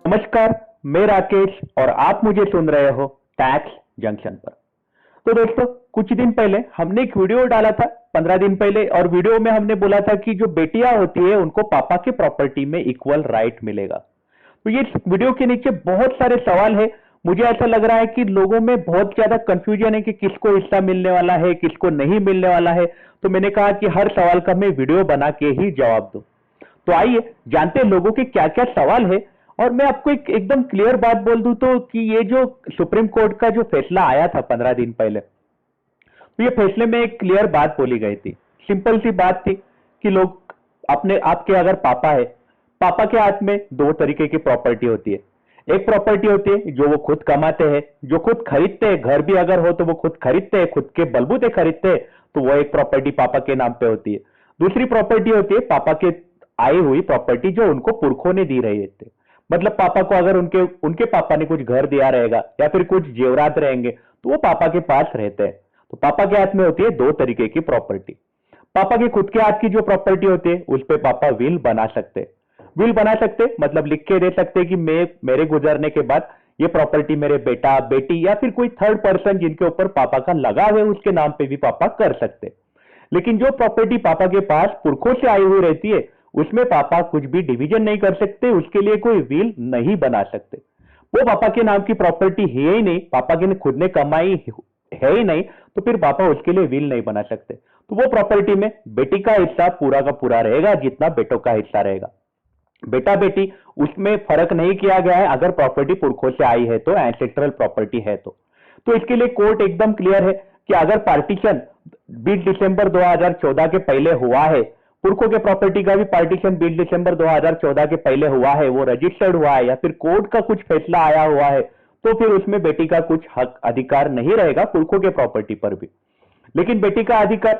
नमस्कार, मैं राकेश और आप मुझे सुन रहे हो टैक्स जंक्शन पर। तो दोस्तों, कुछ दिन पहले हमने एक वीडियो डाला था, 15 दिन पहले, और वीडियो में हमने बोला था कि जो बेटियां होती है उनको पापा की प्रॉपर्टी में इक्वल राइट मिलेगा। तो ये वीडियो के नीचे बहुत सारे सवाल है। मुझे ऐसा लग रहा है कि लोगों में बहुत ज्यादा कंफ्यूजन है कि किसको हिस्सा मिलने वाला है, किसको नहीं मिलने वाला है। तो मैंने कहा कि हर सवाल का मैं वीडियो बना के ही जवाब दूं। तो आइए जानते हैं लोगों के क्या क्या सवाल है। और मैं आपको एकदम क्लियर बात बोल दूं तो कि ये जो सुप्रीम कोर्ट का जो फैसला आया था 15 दिन पहले, तो ये फैसले में एक क्लियर बात बोली गई थी। सिंपल सी बात थी कि लोग अपने आपके अगर पापा है, पापा के हाथ में दो तरीके की प्रॉपर्टी होती है। एक प्रॉपर्टी होती है जो वो खुद कमाते हैं, जो खुद खरीदते हैं, घर भी अगर हो तो वो खुद खरीदते हैं, खुद के बलबूते खरीदते हैं, तो वो एक प्रॉपर्टी पापा के नाम पे होती है। दूसरी प्रॉपर्टी होती है पापा के आई हुई प्रॉपर्टी जो उनको पुरखों ने दी रही थे। मतलब पापा को अगर उनके उनके पापा ने कुछ घर दिया रहेगा या फिर कुछ जेवरात रहेंगे तो वो पापा के पास रहते हैं। तो पापा के हाथ में होती है दो तरीके की प्रॉपर्टी। पापा के खुद के हाथ की जो प्रॉपर्टी होती है उस पे पापा विल बना सकते हैं। विल बना सकते मतलब लिख के दे सकते कि मैं मेरे गुजरने के बाद ये प्रॉपर्टी मेरे बेटा बेटी या फिर कोई थर्ड पर्सन जिनके ऊपर पापा का लगाव है उसके नाम पे भी पापा कर सकते। लेकिन जो प्रॉपर्टी पापा के पास पुरखों से आई हुई रहती है उसमें पापा कुछ भी डिवीजन नहीं कर सकते, उसके लिए कोई विल नहीं बना सकते। वो पापा के नाम की प्रॉपर्टी है ही नहीं, पापा के खुद ने कमाई है ही नहीं, तो फिर पापा उसके लिए विल नहीं बना सकते। तो वो प्रॉपर्टी में बेटी का हिस्सा पूरा का पूरा रहेगा जितना बेटों का हिस्सा रहेगा। बेटा बेटी उसमें फर्क नहीं किया गया है अगर प्रॉपर्टी पुरखों से आई है तो, एंसेस्ट्रल प्रॉपर्टी है तो इसके लिए कोर्ट एकदम क्लियर है कि अगर पार्टीशन 20 दिसंबर 2014 के पहले हुआ है, पुरखों के प्रॉपर्टी का भी पार्टीशन 20 दिसंबर 2014 के पहले हुआ है, वो रजिस्टर्ड हुआ है या फिर कोर्ट का कुछ फैसला आया हुआ है, तो फिर उसमें बेटी का कुछ हक अधिकार नहीं रहेगा पुरखों के प्रॉपर्टी पर भी। लेकिन बेटी का अधिकार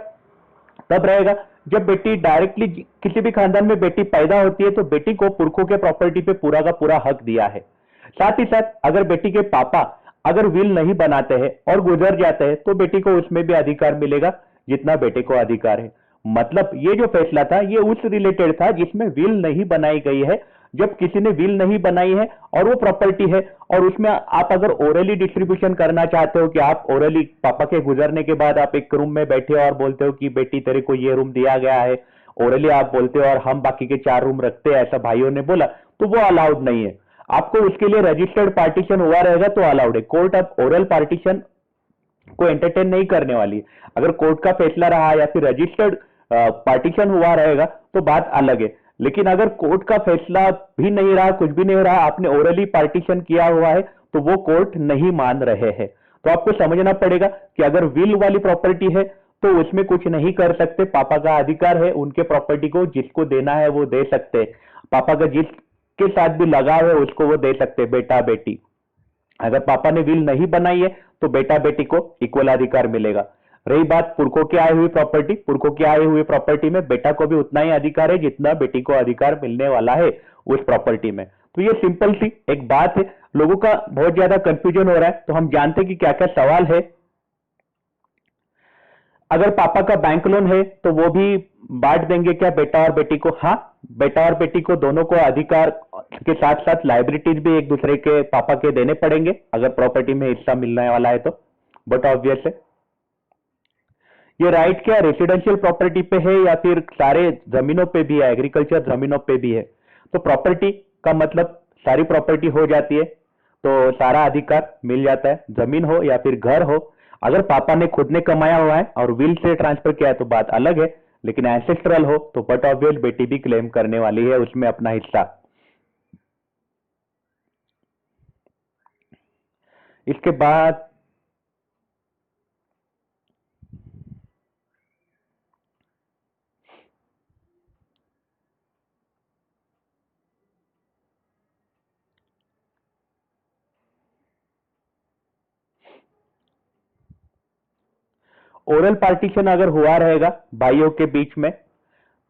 तब रहेगा जब बेटी डायरेक्टली, किसी भी खानदान में बेटी पैदा होती है तो बेटी को पुरखों के प्रॉपर्टी पे पूरा का पूरा हक दिया है। साथ ही साथ अगर बेटी के पापा अगर विल नहीं बनाते हैं और गुजर जाते हैं तो बेटी को उसमें भी अधिकार मिलेगा जितना बेटे को अधिकार है। मतलब ये जो फैसला था ये उस रिलेटेड था जिसमें विल नहीं बनाई गई है। जब किसी ने विल नहीं बनाई है और वो प्रॉपर्टी है और उसमें आप अगर ओरली डिस्ट्रीब्यूशन करना चाहते हो कि आप ओरली पापा के गुजरने के बाद आप एक रूम में बैठे हो और बोलते हो कि बेटी तेरे को ये रूम दिया गया है, ओरली आप बोलते हो और हम बाकी के 4 रूम रखते हैं, ऐसा भाइयों ने बोला, तो वो अलाउड नहीं है। आपको उसके लिए रजिस्टर्ड पार्टीशन हुआ रहेगा तो अलाउड है। कोर्ट अब ओरल पार्टीशन को एंटरटेन नहीं करने वाली। अगर कोर्ट का फैसला रहा या फिर रजिस्टर्ड पार्टीशन हुआ रहेगा तो बात अलग है। लेकिन अगर कोर्ट का फैसला भी नहीं रहा, कुछ भी नहीं रहा, आपने ओरली पार्टीशन किया हुआ है तो वो कोर्ट नहीं मान रहे हैं। तो आपको समझना पड़ेगा कि अगर विल वाली प्रॉपर्टी है तो उसमें कुछ नहीं कर सकते, पापा का अधिकार है, उनके प्रॉपर्टी को जिसको देना है वो दे सकते। पापा का जिसके साथ भी लगाव है उसको वो दे सकते, बेटा बेटी। अगर पापा ने विल नहीं बनाई है तो बेटा बेटी को इक्वल अधिकार मिलेगा। रही बात पुरखों की आई हुई प्रॉपर्टी, पुरखों की आई हुई प्रॉपर्टी में बेटा को भी उतना ही अधिकार है जितना बेटी को अधिकार मिलने वाला है उस प्रॉपर्टी में। तो ये सिंपल सी एक बात है। लोगों का बहुत ज्यादा कंफ्यूजन हो रहा है, तो हम जानते हैं कि क्या क्या सवाल है। अगर पापा का बैंक लोन है तो वो भी बांट देंगे क्या बेटा और बेटी को? हाँ, बेटा और बेटी को दोनों को अधिकार के साथ साथ लाइबिलिटीज भी एक दूसरे के पापा के देने पड़ेंगे अगर प्रॉपर्टी में हिस्सा मिलने वाला है तो। बट ऑब्वियस है ये राइट क्या रेसिडेंशियल प्रॉपर्टी पे है या फिर सारे जमीनों पे भी है, एग्रीकल्चर जमीनों पे भी है? तो प्रॉपर्टी का मतलब सारी प्रॉपर्टी हो जाती है तो सारा अधिकार मिल जाता है, जमीन हो या फिर घर हो। अगर पापा ने खुद ने कमाया हुआ है और विल से ट्रांसफर किया है तो बात अलग है, लेकिन एंसेस्ट्रल हो तो बट ऑब्वियस बेटी भी क्लेम करने वाली है उसमें अपना हिस्सा। इसके बाद ओरल पार्टीशन अगर हुआ रहेगा भाइयों के बीच में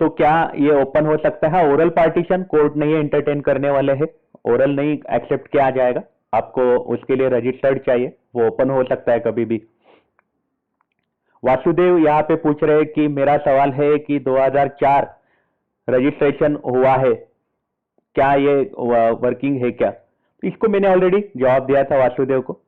तो क्या ये ओपन हो सकता है? ओरल पार्टीशन कोर्ट नहीं एंटरटेन करने वाले हैं, ओरल नहीं एक्सेप्ट किया जाएगा, आपको उसके लिए रजिस्टर्ड चाहिए, वो ओपन हो सकता है कभी भी। वासुदेव यहाँ पे पूछ रहे हैं कि मेरा सवाल है कि 2004 रजिस्ट्रेशन हुआ है, क्या ये वर्किंग है क्या? इसको मैंने ऑलरेडी जवाब दिया था वासुदेव को।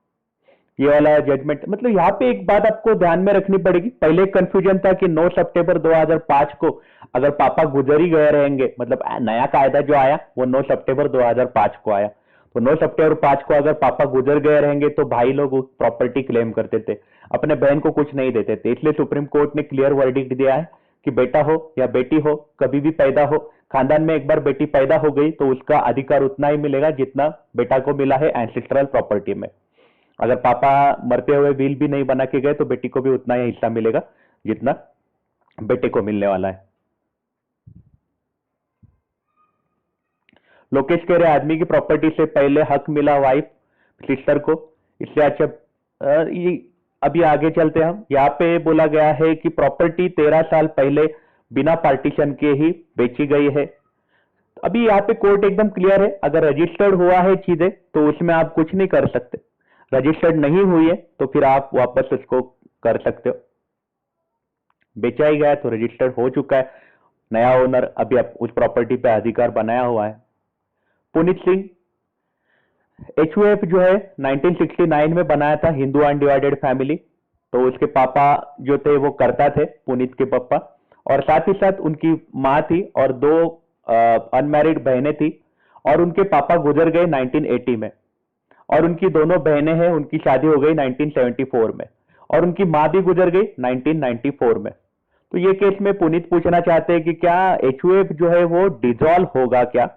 ये वाला जजमेंट मतलब यहाँ पे एक बात आपको ध्यान में रखनी पड़ेगी। पहले कंफ्यूजन था कि 9 सितंबर 2005 को अगर पापा गुजर ही गए रहेंगे, मतलब नया कायदा जो आया वो 9 सितंबर 2005 को आया, तो 9 सितंबर 5 को अगर पापा गुजर गए रहेंगे तो भाई लोग प्रॉपर्टी क्लेम करते थे, अपने बहन को कुछ नहीं देते थे। इसलिए सुप्रीम कोर्ट ने क्लियर वर्डिक्ट दिया है कि बेटा हो या बेटी हो, कभी भी पैदा हो, खानदान में एक बार बेटी पैदा हो गई तो उसका अधिकार उतना ही मिलेगा जितना बेटा को मिला है एंसेस्ट्रल प्रॉपर्टी में। अगर पापा मरते हुए विल भी नहीं बना के गए तो बेटी को भी उतना ही हिस्सा मिलेगा जितना बेटे को मिलने वाला है। लोकेश कह रहे आदमी की प्रॉपर्टी से पहले हक मिला वाइफ सिस्टर को, इसलिए अच्छा ये अभी आगे चलते हैं हम। यहाँ पे बोला गया है कि प्रॉपर्टी 13 साल पहले बिना पार्टीशन के ही बेची गई है। अभी यहाँ पे कोर्ट एकदम क्लियर है, अगर रजिस्टर्ड हुआ है चीजें तो उसमें आप कुछ नहीं कर सकते, रजिस्टर्ड नहीं हुई है तो फिर आप वापस उसको कर सकते हो। बेचा ही गया तो रजिस्टर्ड हो चुका है, नया ओनर अभी आप उस प्रॉपर्टी पे अधिकार बनाया हुआ है। पुनीत सिंह एचयूएफ जो है 1969 में बनाया था, हिंदू अनडिवाइडेड फैमिली, तो उसके पापा जो थे वो करता थे, पुनीत के पापा, और साथ ही साथ उनकी माँ थी और 2 अनमैरिड बहनें थी, और उनके पापा गुजर गए 1980 में, और उनकी दोनों बहनें हैं, उनकी शादी हो गई 1974 में, और उनकी माँ भी गुजर गई 1994 में। तो ये केस में पुनीत पूछना चाहते हैं कि क्या एचयूएफ जो है वो डिसॉल्व होगा क्या?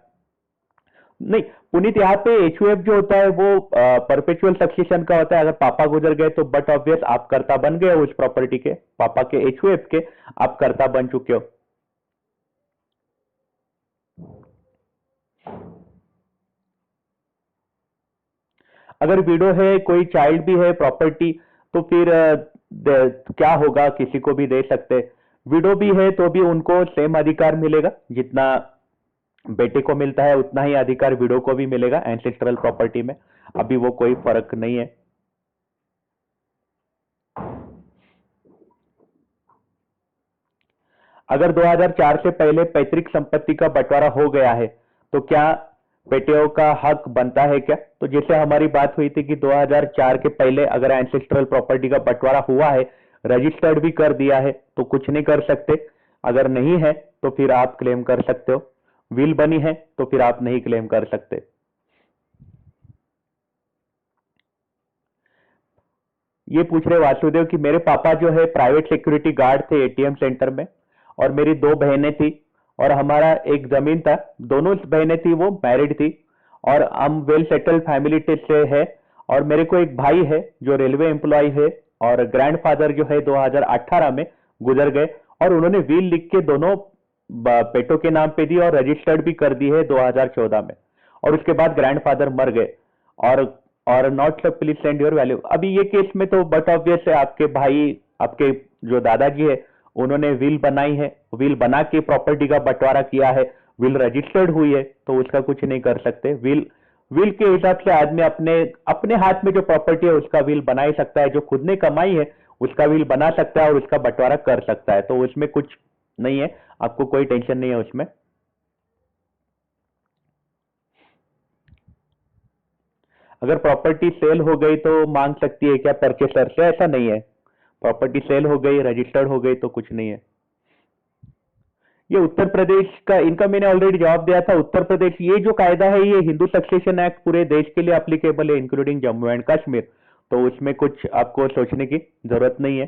नहीं, पुनीत यहाँ पे एचयूएफ जो होता है वो परपेचुअल सक्सेशन का होता है। अगर पापा गुजर गए तो बट ऑब्वियस आप कर्ता बन गए हो उस प्रॉपर्टी के, पापा के एचयूएफ के आप कर्ता बन चुके हो। अगर विडो है, कोई चाइल्ड भी है प्रॉपर्टी, तो फिर क्या होगा, किसी को भी दे सकते। विडो भी है तो भी उनको सेम अधिकार मिलेगा, जितना बेटे को मिलता है उतना ही अधिकार विडो को भी मिलेगा एंसेस्ट्रल प्रॉपर्टी में, अभी वो कोई फर्क नहीं है। अगर 2004 से पहले पैतृक संपत्ति का बंटवारा हो गया है तो क्या बेटियों का हक बनता है क्या? तो जैसे हमारी बात हुई थी कि 2004 के पहले अगर एंसेस्ट्रल प्रॉपर्टी का बंटवारा हुआ है, रजिस्टर्ड भी कर दिया है, तो कुछ नहीं कर सकते। अगर नहीं है तो फिर आप क्लेम कर सकते हो, विल बनी है तो फिर आप नहीं क्लेम कर सकते। ये पूछ रहे वासुदेव कि मेरे पापा जो है प्राइवेट सिक्योरिटी गार्ड थे एटीएम सेंटर में, और मेरी 2 बहनें थी और हमारा एक जमीन था, दोनों बहनें थी वो मैरिड थी, और हम वेल सेटल्ड फैमिली से है, और मेरे को एक भाई है जो रेलवे एम्प्लॉय है, और ग्रैंडफादर जो है 2018 में गुजर गए, और उन्होंने विल लिख के दोनों बेटों के नाम पे दी और रजिस्टर्ड भी कर दी है 2014 में, और उसके बाद ग्रैंडफादर मर गए, और not please send your value. अभी ये केस में तो बट ऑब्वियस है, आपके भाई, आपके जो दादाजी है उन्होंने विल बनाई है, विल बना के प्रॉपर्टी का बंटवारा किया है, विल रजिस्टर्ड हुई है, तो उसका कुछ नहीं कर सकते। विल के हिसाब से आदमी अपने अपने हाथ में जो प्रॉपर्टी है उसका विल बना ही सकता है, जो खुद ने कमाई है उसका विल बना सकता है और उसका बंटवारा कर सकता है, तो उसमें कुछ नहीं है, आपको कोई टेंशन नहीं है उसमें। अगर प्रॉपर्टी सेल हो गई तो मांग सकती है क्या परचेसर से? ऐसा नहीं है, प्रॉपर्टी सेल हो गई, रजिस्टर्ड हो गई तो कुछ नहीं है। ये उत्तर प्रदेश का, इनका मैंने ऑलरेडी जवाब दिया था। उत्तर प्रदेश, ये जो कायदा है ये हिंदू सक्सेशन एक्ट पूरे देश के लिए अप्लीकेबल है इंक्लूडिंग जम्मू एंड कश्मीर, तो उसमें कुछ आपको सोचने की जरूरत नहीं है।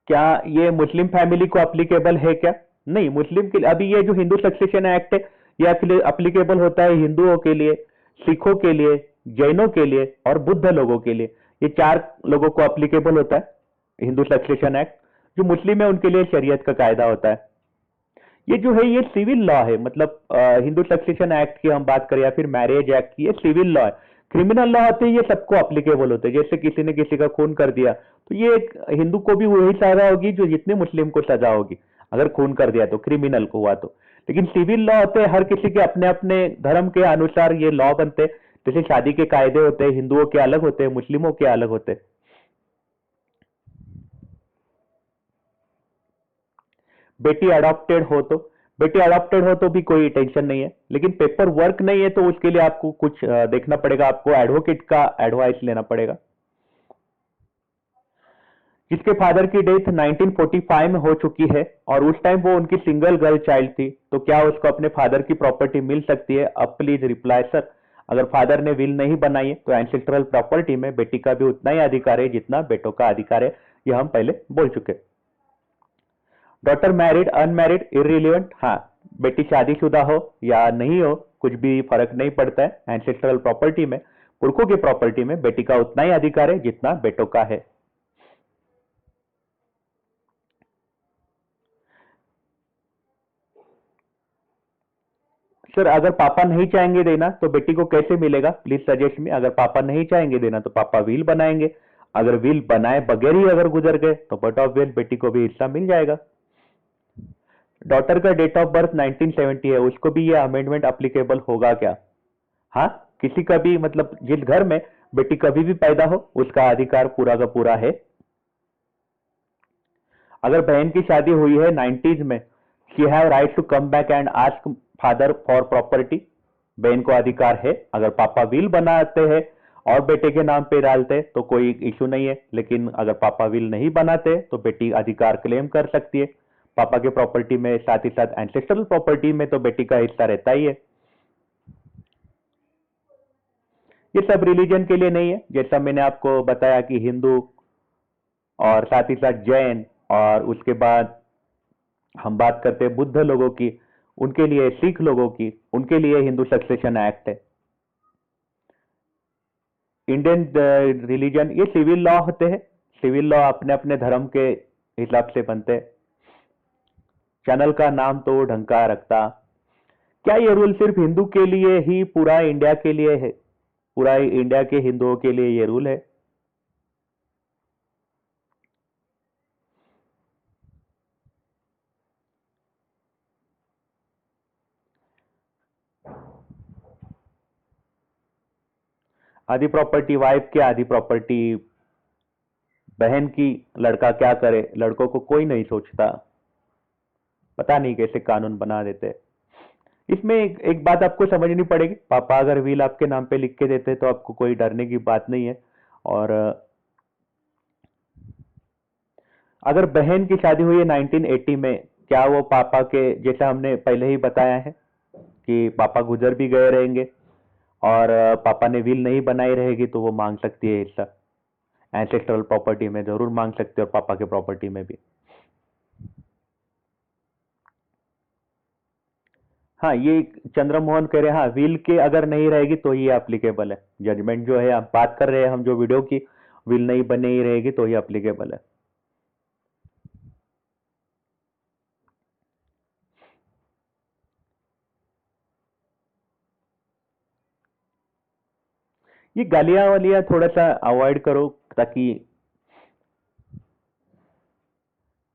क्या ये मुस्लिम फैमिली को अप्लीकेबल है क्या? नहीं, मुस्लिम के लिए अभी ये जो हिंदू सक्सेशन एक्ट है ये अप्लीकेबल होता है हिंदुओं के लिए, सिखों के लिए, जैनों के लिए और बुद्ध लोगों के लिए, ये 4 लोगों को अप्लीकेबल होता है हिंदू सक्सेशन एक्ट। जो मुस्लिम है उनके लिए शरीयत का कायदा होता है। ये जो है ये सिविल लॉ है, मतलब हिंदू सक्सेशन एक्ट की हम बात करें या फिर मैरिज एक्ट की, ये सिविल लॉ है। क्रिमिनल लॉ होते हैं ये सबको अप्लीकेबल होते हैं, जैसे किसी ने किसी का खून कर दिया तो ये एक हिंदू को भी वही सजा होगी जो जितने मुस्लिम को सजा होगी, अगर खून कर दिया तो, क्रिमिनल को हुआ तो। लेकिन सिविल लॉ होते हैं, हर किसी के अपने अपने धर्म के अनुसार ये लॉ बनते हैं, जैसे शादी के कायदे होते हैं, हिंदुओं के अलग होते हैं, मुस्लिमों के अलग होते हैं। बेटी अडॉप्टेड हो तो बेटी अडॉप्टेड हो तो भी कोई टेंशन नहीं है, लेकिन पेपर वर्क नहीं है तो उसके लिए आपको कुछ देखना पड़ेगा, आपको एडवोकेट का एडवाइस लेना पड़ेगा। जिसके फादर की डेथ 1945 में हो चुकी है और उस टाइम वो उनकी सिंगल गर्ल चाइल्ड थी, तो क्या उसको अपने फादर की प्रॉपर्टी मिल सकती है? अब प्लीज रिप्लाई सर। अगर फादर ने विल नहीं बनाई है तो एंसेस्ट्रल प्रॉपर्टी में बेटी का भी उतना ही अधिकार है जितना बेटों का अधिकार है, ये हम पहले बोल चुके। डॉटर मैरिड अनमैरिड इररिलेवेंट, हाँ, बेटी शादीशुदा हो या नहीं हो कुछ भी फर्क नहीं पड़ता है। एंसेस्ट्रल प्रॉपर्टी में, पुरखों की प्रॉपर्टी में बेटी का उतना ही अधिकार है जितना बेटों का है। सर अगर पापा नहीं चाहेंगे देना तो बेटी को कैसे मिलेगा? Please suggest me. अगर पापा नहीं चाहेंगे देना तो पापा विल बनाएंगे, अगर विल बनाए बगैर ही अगर गुजर गए तो बट ऑफ विल बेटी को भी हिस्सा मिल जाएगा। डॉटर का डेट ऑफ बर्थ 1970 है, उसको भी ये अमेंडमेंट अप्लीकेबल होगा क्या? हाँ, किसी का भी, मतलब जिस घर में बेटी कभी भी पैदा हो उसका अधिकार पूरा का पूरा है। अगर बहन की शादी हुई है 90s में, she have right to come back and ask father for property. बहन को अधिकार है, अगर पापा विल बनाते हैं और बेटे के नाम पे डालते तो कोई इशू नहीं है, लेकिन अगर पापा विल नहीं बनाते तो बेटी अधिकार क्लेम कर सकती है पापा के प्रॉपर्टी में। साथ ही साथ एंसेस्ट्रल प्रॉपर्टी में तो बेटी का हिस्सा रहता ही है। ये सब रिलीजन के लिए नहीं है, जैसा मैंने आपको बताया कि हिंदू और साथ ही साथ जैन, और उसके बाद हम बात करते हैं बुद्ध लोगों की, उनके लिए, सिख लोगों की, उनके लिए हिंदू सक्सेशन एक्ट है। इंडियन रिलीजन ये सिविल लॉ होते हैं, सिविल लॉ अपने अपने धर्म के हिसाब से बनते हैं। चैनल का नाम तो ढंग का रखता। क्या ये रूल सिर्फ हिंदू के लिए ही पूरा इंडिया के लिए है? पूरा इंडिया के हिंदुओं के लिए ये रूल है? आधी प्रॉपर्टी वाइफ की, आधी प्रॉपर्टी बहन की। लड़का क्या करे? लड़कों को कोई नहीं सोचता, पता नहीं कैसे कानून बना देते। इसमें एक बात आपको समझनी पड़ेगी, पापा अगर विल आपके नाम पे लिख के देते तो आपको कोई डरने की बात नहीं है। और अगर बहन की शादी हुई है 1980 में, क्या वो पापा के, जैसा हमने पहले ही बताया है कि पापा गुजर भी गए रहेंगे और पापा ने विल नहीं बनाई रहेगी तो वो मांग सकती है हिस्सा। एंसेस्ट्रल प्रॉपर्टी में जरूर मांग सकते हो और पापा के प्रॉपर्टी में भी। हाँ, ये चंद्रमोहन कह रहे हैं, हाँ विल के अगर नहीं रहेगी तो ये एप्लीकेबल है। जजमेंट जो है आप बात कर रहे हैं हम जो वीडियो की, विल नहीं बनी ही रहेगी तो ये एप्लीकेबल है। ये गालियां वालियां थोड़ा सा अवॉइड करो, ताकि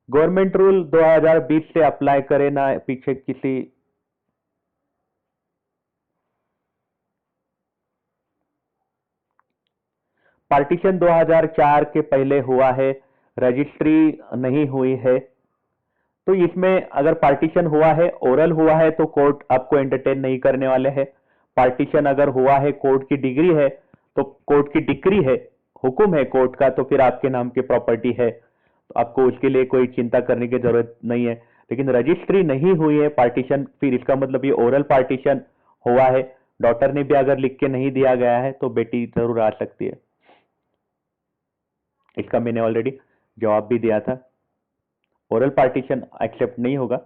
गवर्नमेंट रूल 2020 से अप्लाई करे ना पीछे किसी। पार्टीशन 2004 के पहले हुआ है, रजिस्ट्री नहीं हुई है, तो इसमें अगर पार्टीशन हुआ है, ओरल हुआ है तो कोर्ट आपको एंटरटेन नहीं करने वाले हैं। पार्टीशन अगर हुआ है, कोर्ट की डिग्री है, तो कोर्ट की डिग्री है, हुक्म है कोर्ट का, तो फिर आपके नाम की प्रॉपर्टी है, तो आपको उसके लिए कोई चिंता करने की जरूरत नहीं है। लेकिन रजिस्ट्री नहीं हुई है पार्टीशन, फिर इसका मतलब ये ओरल पार्टीशन हुआ है, डॉटर ने भी अगर लिख के नहीं दिया गया है तो बेटी जरूर आ सकती है। इसका मैंने ऑलरेडी जवाब भी दिया था, ओरल पार्टीशन एक्सेप्ट नहीं होगा।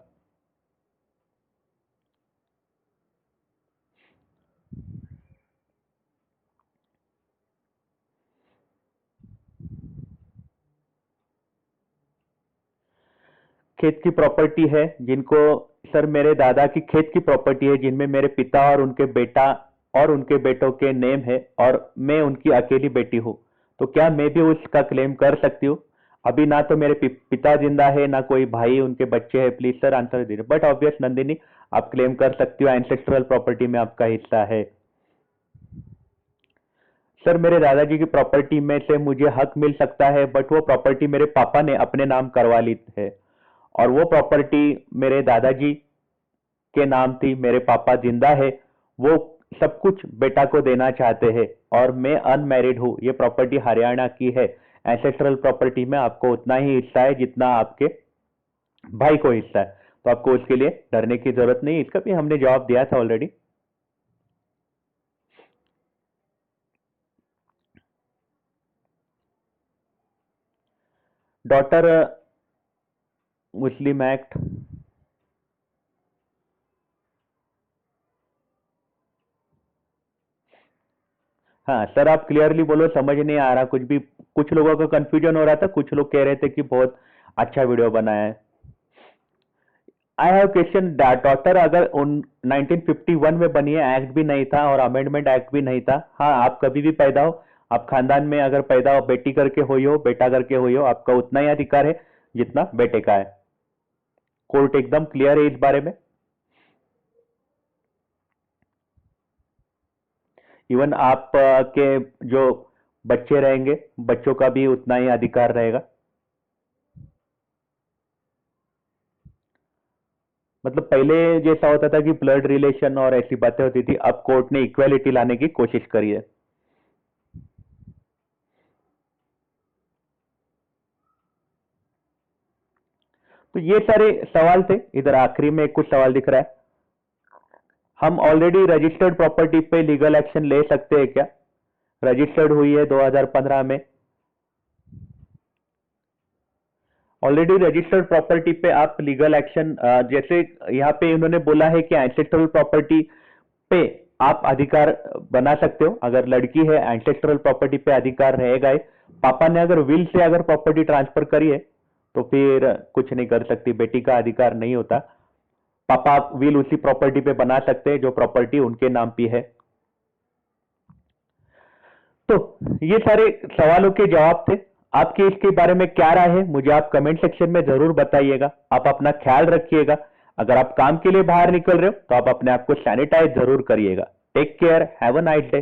खेत की प्रॉपर्टी है जिनको, सर मेरे दादा की खेत की प्रॉपर्टी है जिनमें मेरे पिता और उनके बेटा और उनके बेटों के नेम है और मैं उनकी अकेली बेटी हूं, तो क्या मैं भी उसका क्लेम कर सकती हूँ? अभी ना तो मेरे पिता जिंदा है ना कोई भाई उनके बच्चे हैं। प्लीज सर आंसर दीजिए। बट ऑब्वियस नंदिनी, आप क्लेम कर सकती हो, एंसेस्ट्रल प्रॉपर्टी में आपका हिस्सा है। सर मेरे दादाजी की प्रॉपर्टी में से मुझे हक मिल सकता है, बट वो प्रॉपर्टी मेरे पापा ने अपने नाम करवा ली है और वो प्रॉपर्टी मेरे दादाजी के नाम थी, मेरे पापा जिंदा है, वो सब कुछ बेटा को देना चाहते हैं और मैं अनमैरिड हूं, ये प्रॉपर्टी हरियाणा की है, एंसेस्ट्रल प्रॉपर्टी में आपको उतना ही हिस्सा है जितना आपके भाई को हिस्सा है, तो आपको उसके लिए डरने की जरूरत नहीं। इसका भी हमने जवाब दिया था ऑलरेडी। डॉटर मुस्लिम एक्ट, हाँ सर आप क्लियरली बोलो, समझ नहीं आ रहा कुछ भी, कुछ लोगों का कंफ्यूजन हो रहा था, कुछ लोग कह रहे थे कि बहुत अच्छा वीडियो बनाया है। आई हैव क्वेश्चन, डॉटर अगर उन 1951 में बनी है, एक्ट भी नहीं था और अमेंडमेंट एक्ट भी नहीं था, हाँ आप कभी भी पैदा हो, आप खानदान में अगर पैदा हो, बेटी करके हुई हो बेटा करके हुई हो, आपका उतना ही अधिकार है जितना बेटे का है। कोर्ट एकदम क्लियर है इस बारे में। इवन आप के जो बच्चे रहेंगे, बच्चों का भी उतना ही अधिकार रहेगा। मतलब पहले जैसा होता था कि ब्लड रिलेशन और ऐसी बातें होती थी, अब कोर्ट ने इक्वालिटी लाने की कोशिश करी है। तो ये सारे सवाल थे। इधर आखिरी में कुछ सवाल दिख रहा है, हम ऑलरेडी रजिस्टर्ड प्रॉपर्टी पे लीगल एक्शन ले सकते हैं क्या? रजिस्टर्ड हुई है 2015 में, ऑलरेडी रजिस्टर्ड प्रॉपर्टी पे आप लीगल एक्शन, जैसे यहाँ पे उन्होंने बोला है कि एंसेस्ट्रल प्रॉपर्टी पे आप अधिकार बना सकते हो। अगर लड़की है, एंसेस्ट्रल प्रॉपर्टी पे अधिकार रहेगा ही। पापा ने अगर विल से अगर प्रॉपर्टी ट्रांसफर करी है तो फिर कुछ नहीं कर सकती, बेटी का अधिकार नहीं होता। पापा विल उसी प्रॉपर्टी पे बना सकते हैं जो प्रॉपर्टी उनके नाम पे है। तो ये सारे सवालों के जवाब थे। आपके इसके बारे में क्या राय है मुझे आप कमेंट सेक्शन में जरूर बताइएगा। आप अपना ख्याल रखिएगा। अगर आप काम के लिए बाहर निकल रहे हो तो आप अपने आप को सैनिटाइज जरूर करिएगा। Take care, have a nice day.